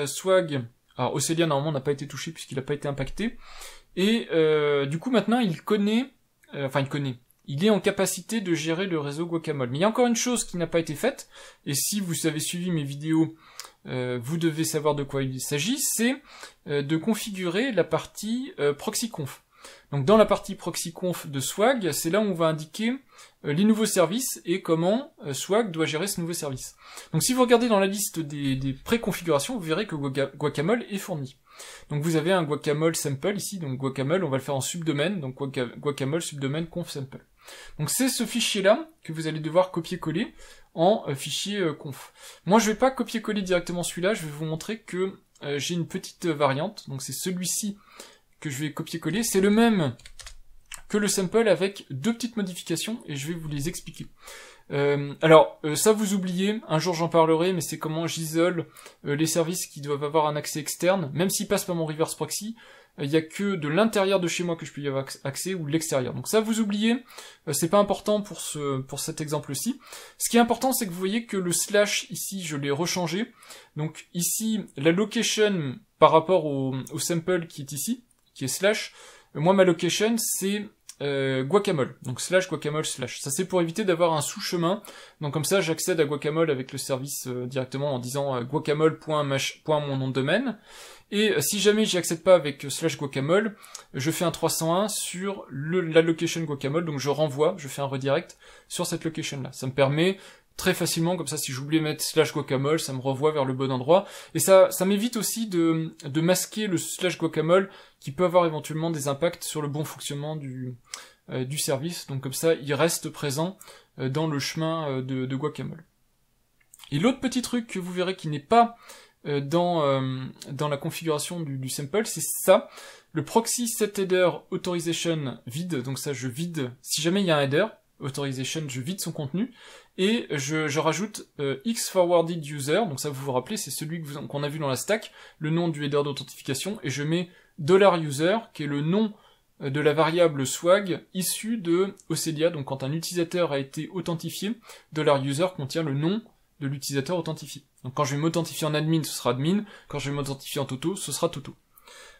Swag. Alors Ocelia, normalement, n'a pas été touché puisqu'il n'a pas été impacté. Et du coup, maintenant, il est en capacité de gérer le réseau Guacamole. Mais il y a encore une chose qui n'a pas été faite, et si vous avez suivi mes vidéos, vous devez savoir de quoi il s'agit, c'est de configurer la partie proxyconf. Donc dans la partie proxyconf de Swag, c'est là où on va indiquer les nouveaux services et comment Swag doit gérer ce nouveau service. Donc si vous regardez dans la liste des préconfigurations, vous verrez que Guacamole est fourni. Donc vous avez un Guacamole sample ici, donc Guacamole, on va le faire en subdomaine, donc Guacamole subdomaine conf sample. Donc c'est ce fichier-là que vous allez devoir copier-coller en fichier conf. Moi je vais pas copier-coller directement celui-là, je vais vous montrer que j'ai une petite variante, donc c'est celui-ci que je vais copier-coller, c'est le même que le sample avec deux petites modifications et je vais vous les expliquer. Ça vous oubliez, un jour j'en parlerai, mais c'est comment j'isole les services qui doivent avoir un accès externe, même s'ils passent par mon reverse proxy, il n'y a que de l'intérieur de chez moi que je peux y avoir accès ou de l'extérieur. Donc ça vous oubliez, c'est pas important pour cet exemple-ci. Ce qui est important, c'est que vous voyez que le slash ici, je l'ai rechangé. Donc ici, la location par rapport au sample qui est ici, qui est slash, moi ma location c'est Guacamole, donc slash Guacamole slash. Ça c'est pour éviter d'avoir un sous-chemin, donc comme ça j'accède à Guacamole avec le service directement en disant guacamole.mon nom de domaine, et si jamais j'y accède pas avec slash Guacamole, je fais un 301 sur la location Guacamole, donc je renvoie, je fais un redirect sur cette location là. Ça me permet très facilement, comme ça si j'oublie de mettre slash Guacamole, ça me renvoie vers le bon endroit, et ça m'évite aussi de masquer le slash Guacamole qui peut avoir éventuellement des impacts sur le bon fonctionnement du service, donc comme ça il reste présent dans le chemin de Guacamole. Et l'autre petit truc que vous verrez qui n'est pas dans la configuration du sample, c'est ça, le proxy set header authorization vide, donc ça je vide, si jamais il y a un header, authorization, je vide son contenu, et je rajoute x forwarded user, donc ça vous vous rappelez, c'est celui qu'on a vu dans la stack, le nom du header d'authentification, et je mets $user, qui est le nom de la variable swag issue de Ocelia, donc quand un utilisateur a été authentifié, $user contient le nom de l'utilisateur authentifié. Donc quand je vais m'authentifier en admin, ce sera admin, quand je vais m'authentifier en Toto, ce sera Toto.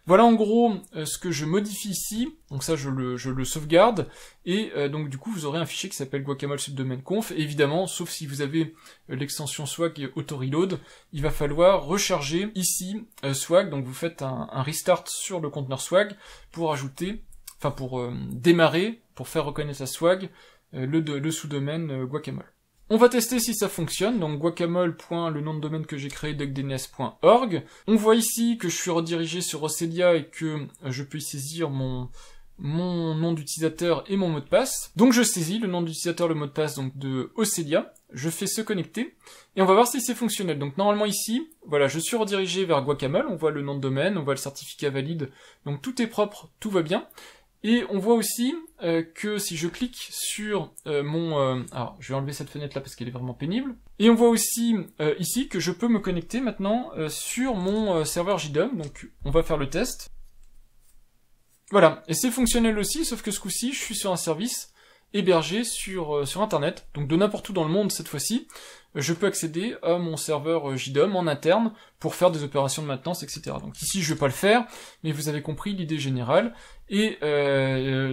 Voilà en gros ce que je modifie ici, donc ça je le sauvegarde, et donc du coup vous aurez un fichier qui s'appelle guacamole subdomain conf, et évidemment, sauf si vous avez l'extension swag auto-reload, il va falloir recharger ici swag, donc vous faites un restart sur le conteneur swag pour ajouter, enfin pour démarrer, pour faire reconnaître la swag, le sous-domaine guacamole. On va tester si ça fonctionne, donc guacamole. Le nom de domaine que j'ai créé, duckdns.org. On voit ici que je suis redirigé sur Ocelia et que je peux y saisir mon nom d'utilisateur et mon mot de passe. Donc je saisis le nom d'utilisateur, le mot de passe donc de Ocelia, je fais se connecter, et on va voir si c'est fonctionnel. Donc normalement ici, voilà, je suis redirigé vers Guacamole, on voit le nom de domaine, on voit le certificat valide, donc tout est propre, tout va bien. Et on voit aussi que si je clique sur alors je vais enlever cette fenêtre là parce qu'elle est vraiment pénible. Et on voit aussi ici que je peux me connecter maintenant sur mon serveur JDOM. Donc on va faire le test. Voilà, et c'est fonctionnel aussi, sauf que ce coup-ci je suis sur un service hébergé sur Internet, donc de n'importe où dans le monde cette fois-ci. Je peux accéder à mon serveur JDOM en interne pour faire des opérations de maintenance, etc. Donc ici, je vais pas le faire, mais vous avez compris l'idée générale. Et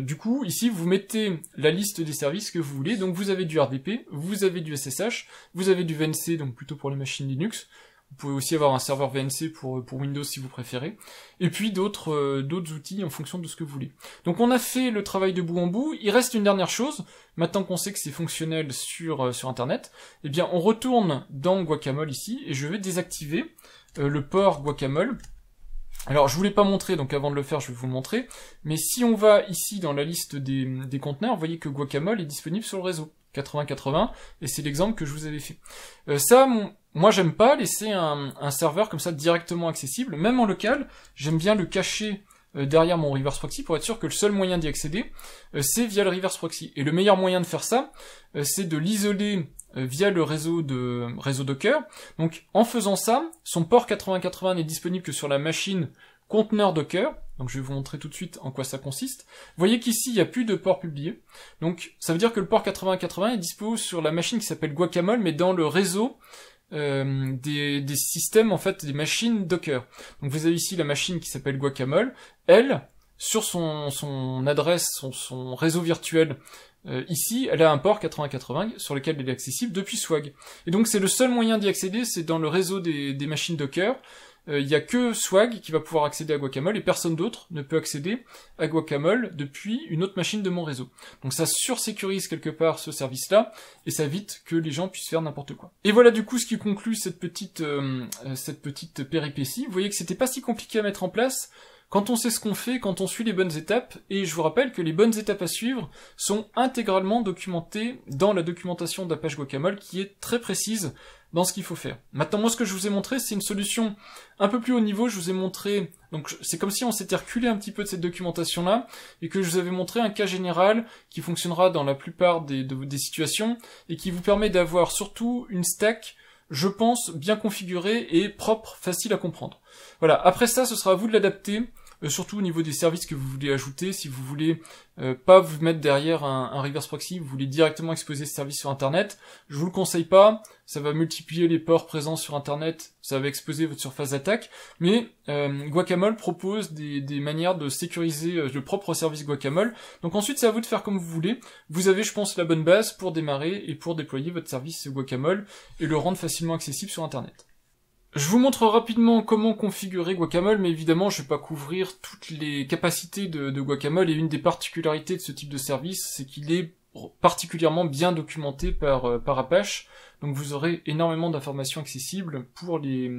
du coup, ici, vous mettez la liste des services que vous voulez. Donc vous avez du RDP, vous avez du SSH, vous avez du VNC, donc plutôt pour les machines Linux. Vous pouvez aussi avoir un serveur VNC pour Windows si vous préférez. Et puis d'autres outils en fonction de ce que vous voulez. Donc on a fait le travail de bout en bout. Il reste une dernière chose. Maintenant qu'on sait que c'est fonctionnel sur Internet, eh bien on retourne dans Guacamole ici et je vais désactiver le port Guacamole. Alors je vous l'ai pas montré, donc avant de le faire je vais vous le montrer. Mais si on va ici dans la liste des conteneurs, vous voyez que Guacamole est disponible sur le réseau 8080, et c'est l'exemple que je vous avais fait. Moi j'aime pas laisser un serveur comme ça directement accessible, même en local, j'aime bien le cacher derrière mon reverse proxy pour être sûr que le seul moyen d'y accéder, c'est via le reverse proxy. Et le meilleur moyen de faire ça, c'est de l'isoler via le réseau Docker. Donc en faisant ça, son port 8080 n'est disponible que sur la machine conteneur Docker. Donc je vais vous montrer tout de suite en quoi ça consiste. Vous voyez qu'ici il n'y a plus de port publié. Donc ça veut dire que le port 8080 est dispo sur la machine qui s'appelle Guacamole, mais dans le réseau des systèmes, en fait, des machines Docker. Donc vous avez ici la machine qui s'appelle Guacamole. Elle, sur son adresse, son réseau virtuel, ici, elle a un port 8080 sur lequel elle est accessible depuis Swag. Et donc c'est le seul moyen d'y accéder, c'est dans le réseau des machines Docker. Il n'y a que Swag qui va pouvoir accéder à Guacamole et personne d'autre ne peut accéder à Guacamole depuis une autre machine de mon réseau. Donc ça sursécurise quelque part ce service-là et ça évite que les gens puissent faire n'importe quoi. Et voilà du coup ce qui conclut cette petite péripétie. Vous voyez que c'était pas si compliqué à mettre en place quand on sait ce qu'on fait, quand on suit les bonnes étapes, et je vous rappelle que les bonnes étapes à suivre sont intégralement documentées dans la documentation d'Apache Guacamole qui est très précise dans ce qu'il faut faire. Maintenant, moi, ce que je vous ai montré, c'est une solution un peu plus haut niveau. Je vous ai montré, donc c'est comme si on s'était reculé un petit peu de cette documentation-là, et que je vous avais montré un cas général qui fonctionnera dans la plupart des situations, et qui vous permet d'avoir surtout une stack, je pense, bien configurée et propre, facile à comprendre. Voilà, après ça, ce sera à vous de l'adapter, surtout au niveau des services que vous voulez ajouter. Si vous voulez pas vous mettre derrière un reverse proxy, vous voulez directement exposer ce service sur Internet, je vous le conseille pas, ça va multiplier les ports présents sur Internet, ça va exposer votre surface d'attaque, mais Guacamole propose des manières de sécuriser le propre service Guacamole, donc ensuite c'est à vous de faire comme vous voulez. Vous avez, je pense, la bonne base pour démarrer et pour déployer votre service Guacamole et le rendre facilement accessible sur Internet. Je vous montre rapidement comment configurer Guacamole, mais évidemment je vais pas couvrir toutes les capacités de Guacamole, et une des particularités de ce type de service, c'est qu'il est particulièrement bien documenté par Apache, donc vous aurez énormément d'informations accessibles pour les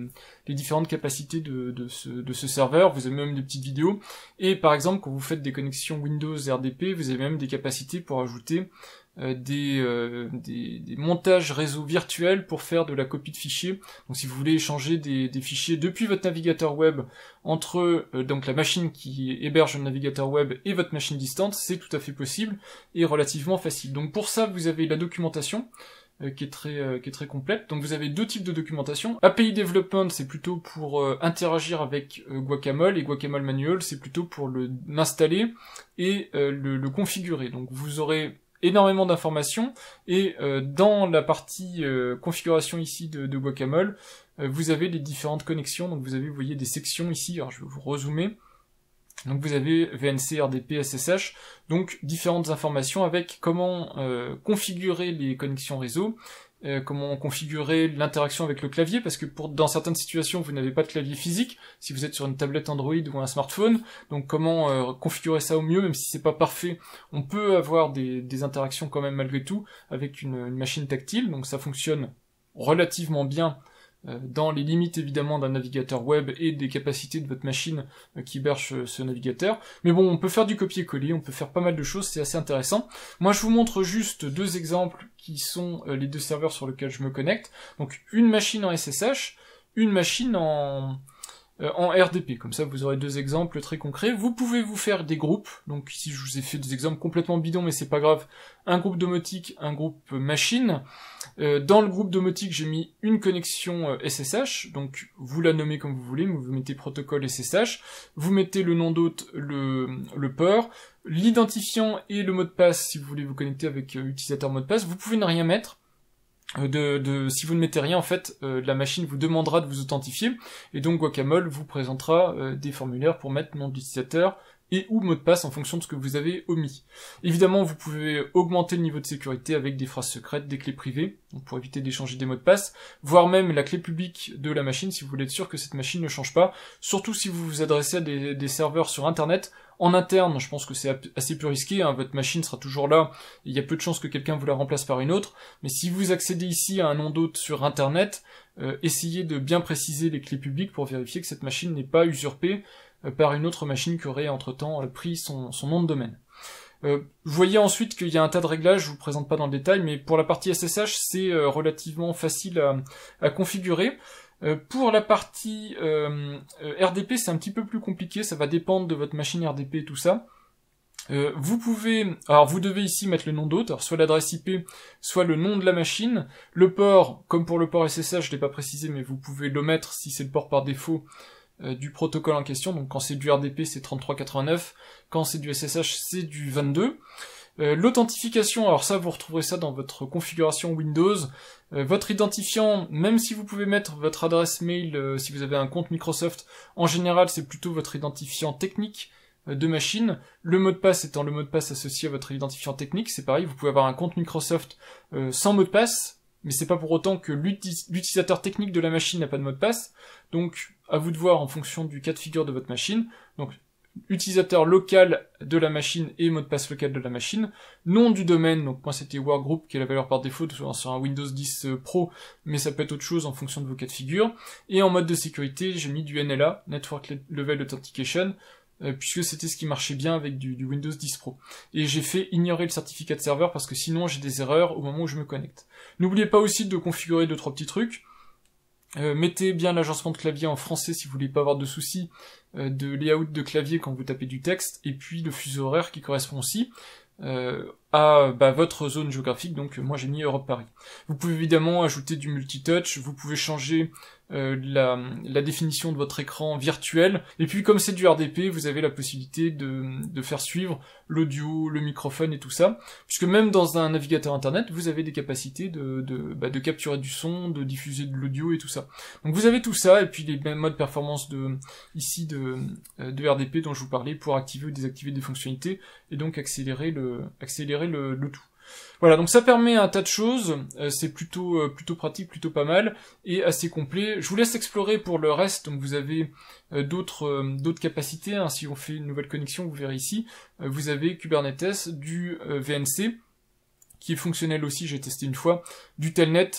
différentes capacités de ce serveur. Vous avez même des petites vidéos, et par exemple quand vous faites des connexions Windows RDP, vous avez même des capacités pour ajouter des montages réseau virtuels pour faire de la copie de fichiers. Donc si vous voulez échanger des fichiers depuis votre navigateur web entre donc la machine qui héberge le navigateur web et votre machine distante, c'est tout à fait possible et relativement facile. Donc pour ça, vous avez la documentation qui est très complète. Donc vous avez deux types de documentation. API Development, c'est plutôt pour interagir avec Guacamole, et Guacamole Manual, c'est plutôt pour l'installer et le configurer. Donc vous aurez énormément d'informations, et dans la partie configuration ici de Guacamole, vous avez les différentes connexions. Donc vous avez, vous voyez, des sections ici, alors je vais vous rezoomer. Donc vous avez VNC, RDP, SSH, donc différentes informations avec comment configurer les connexions réseau, comment configurer l'interaction avec le clavier, parce que dans certaines situations vous n'avez pas de clavier physique, si vous êtes sur une tablette Android ou un smartphone, donc comment configurer ça au mieux, même si c'est pas parfait, on peut avoir des interactions quand même malgré tout avec une machine tactile, donc ça fonctionne relativement bien dans les limites évidemment d'un navigateur web et des capacités de votre machine qui héberge ce navigateur. Mais bon, on peut faire du copier-coller, on peut faire pas mal de choses, c'est assez intéressant. Moi je vous montre juste deux exemples qui sont les deux serveurs sur lesquels je me connecte. Donc une machine en SSH, une machine en en RDP. Comme ça, vous aurez 2 exemples très concrets. Vous pouvez vous faire des groupes. Donc ici, je vous ai fait des exemples complètement bidons, mais c'est pas grave. Un groupe domotique, un groupe machine. Dans le groupe domotique, j'ai mis une connexion SSH. Donc vous la nommez comme vous voulez, mais vous mettez protocole SSH. Vous mettez le nom d'hôte, le port, l'identifiant et le mot de passe si vous voulez vous connecter avec utilisateur mot de passe. Vous pouvez ne rien mettre. Si vous ne mettez rien, en fait, la machine vous demandera de vous authentifier, et donc Guacamole vous présentera des formulaires pour mettre nom d'utilisateur et ou mot de passe en fonction de ce que vous avez omis. Évidemment, vous pouvez augmenter le niveau de sécurité avec des phrases secrètes, des clés privées, donc pour éviter d'échanger des mots de passe, voire même la clé publique de la machine si vous voulez être sûr que cette machine ne change pas, surtout si vous vous adressez à des serveurs sur Internet. En interne, je pense que c'est assez peu risqué, hein, votre machine sera toujours là, il y a peu de chances que quelqu'un vous la remplace par une autre, mais si vous accédez ici à un nom d'hôte sur Internet, essayez de bien préciser les clés publiques pour vérifier que cette machine n'est pas usurpée par une autre machine qui aurait entre-temps pris son nom de domaine. Vous voyez ensuite qu'il y a un tas de réglages, je vous présente pas dans le détail, mais pour la partie SSH, c'est relativement facile à configurer. Pour la partie RDP, c'est un petit peu plus compliqué, ça va dépendre de votre machine RDP et tout ça. Vous devez ici mettre le nom d'hôte, alors soit l'adresse IP, soit le nom de la machine. Le port, comme pour le port SSH, je l'ai pas précisé, mais vous pouvez l'omettre si c'est le port par défaut du protocole en question. Donc quand c'est du RDP, c'est 3389, quand c'est du SSH, c'est du 22. L'authentification, alors ça, vous retrouverez ça dans votre configuration Windows. Votre identifiant, même si vous pouvez mettre votre adresse mail si vous avez un compte Microsoft, en général, c'est plutôt votre identifiant technique de machine. Le mot de passe étant le mot de passe associé à votre identifiant technique, c'est pareil, vous pouvez avoir un compte Microsoft sans mot de passe, mais c'est pas pour autant que l'utilisateur technique de la machine n'a pas de mot de passe. Donc, à vous de voir en fonction du cas de figure de votre machine. Donc, utilisateur local de la machine et mot de passe local de la machine, nom du domaine, donc moi c'était workgroup qui est la valeur par défaut sur un Windows 10 Pro, mais ça peut être autre chose en fonction de vos cas de figure, et en mode de sécurité j'ai mis du NLA, Network Level Authentication, puisque c'était ce qui marchait bien avec du Windows 10 Pro. Et j'ai fait ignorer le certificat de serveur parce que sinon j'ai des erreurs au moment où je me connecte. N'oubliez pas aussi de configurer 2-3 petits trucs. Mettez bien l'agencement de clavier en français si vous voulez pas avoir de soucis de layout de clavier quand vous tapez du texte, et puis le fuseau horaire qui correspond aussi à votre zone géographique, donc moi j'ai mis Europe Paris. Vous pouvez évidemment ajouter du multitouch, vous pouvez changer la définition de votre écran virtuel, et puis comme c'est du RDP, vous avez la possibilité de faire suivre l'audio, le microphone et tout ça, puisque même dans un navigateur internet, vous avez des capacités de capturer du son, de diffuser de l'audio et tout ça. Donc vous avez tout ça, et puis les mêmes modes performance de RDP dont je vous parlais pour activer ou désactiver des fonctionnalités, et donc accélérer le tout. Voilà, donc ça permet un tas de choses, c'est plutôt pratique, plutôt pas mal, et assez complet. Je vous laisse explorer pour le reste, donc vous avez d'autres capacités, hein. Si on fait une nouvelle connexion, vous verrez ici, vous avez Kubernetes, du VNC, qui est fonctionnel aussi, j'ai testé une fois, du Telnet,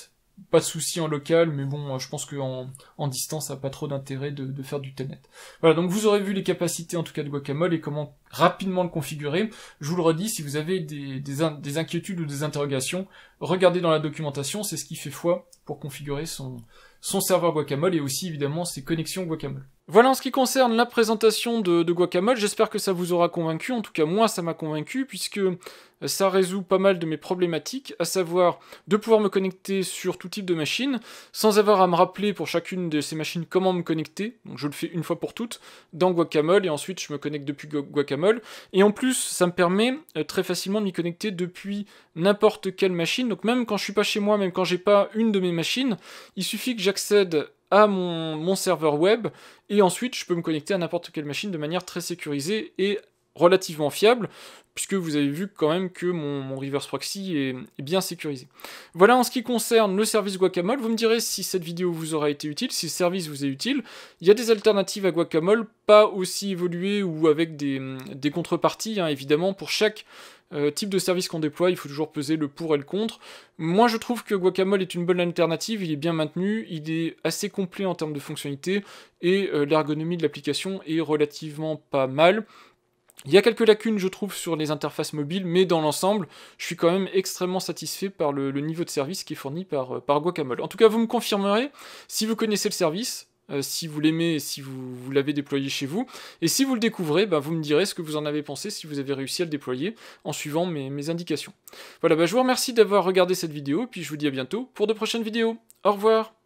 pas de souci en local, mais bon, je pense qu'en distance, ça n'a pas trop d'intérêt de faire du Telnet. Voilà, donc vous aurez vu les capacités en tout cas de Guacamole et comment rapidement le configurer. Je vous le redis, si vous avez des inquiétudes ou des interrogations, regardez dans la documentation, c'est ce qui fait foi pour configurer son serveur Guacamole et aussi évidemment ses connexions Guacamole. Voilà en ce qui concerne la présentation de Guacamole, j'espère que ça vous aura convaincu, en tout cas moi ça m'a convaincu, puisque ça résout pas mal de mes problématiques, à savoir de pouvoir me connecter sur tout type de machine, sans avoir à me rappeler pour chacune de ces machines comment me connecter, donc je le fais une fois pour toutes, dans Guacamole, et ensuite je me connecte depuis Guacamole, et en plus ça me permet très facilement de m'y connecter depuis n'importe quelle machine, donc même quand je suis pas chez moi, même quand j'ai pas une de mes machines, il suffit que j'accède à mon serveur web, et ensuite je peux me connecter à n'importe quelle machine de manière très sécurisée et relativement fiable, puisque vous avez vu quand même que mon reverse proxy est bien sécurisé. Voilà en ce qui concerne le service Guacamole, vous me direz si cette vidéo vous aura été utile, si le service vous est utile. Il y a des alternatives à Guacamole, pas aussi évoluées ou avec des contreparties, hein, évidemment, pour chaque type de service qu'on déploie, il faut toujours peser le pour et le contre. Moi je trouve que Guacamole est une bonne alternative, il est bien maintenu, il est assez complet en termes de fonctionnalités, et l'ergonomie de l'application est relativement pas mal. Il y a quelques lacunes, je trouve, sur les interfaces mobiles, mais dans l'ensemble, je suis quand même extrêmement satisfait par le niveau de service qui est fourni par Guacamole. En tout cas, vous me confirmerez, si vous connaissez le service, si vous l'aimez et si vous l'avez déployé chez vous. Et si vous le découvrez, vous me direz ce que vous en avez pensé, si vous avez réussi à le déployer en suivant mes indications. Voilà, je vous remercie d'avoir regardé cette vidéo, puis je vous dis à bientôt pour de prochaines vidéos. Au revoir!